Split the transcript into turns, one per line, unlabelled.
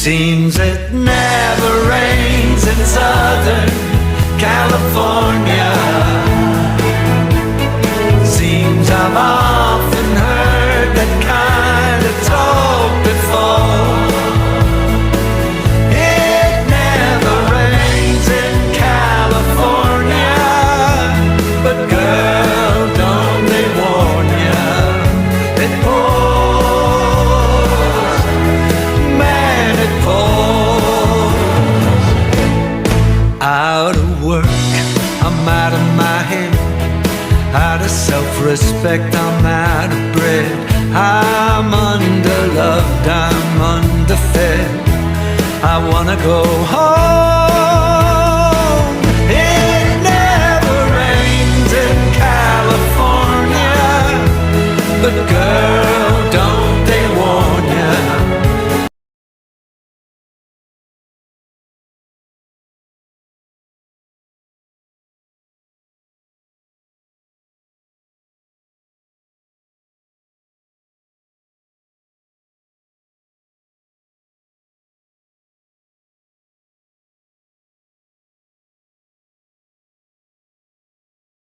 Seems it never rains in Southern California. Seems I've often heard that kind of talk before. It never rains in California, but girl, don't they warn ya, it pours, man, it pours. Out of work, I'm out of my head. Out of self-respect, I'm out of bread. I'm underloved, I'm underfed. I wanna go home. It never rains in California, but girl,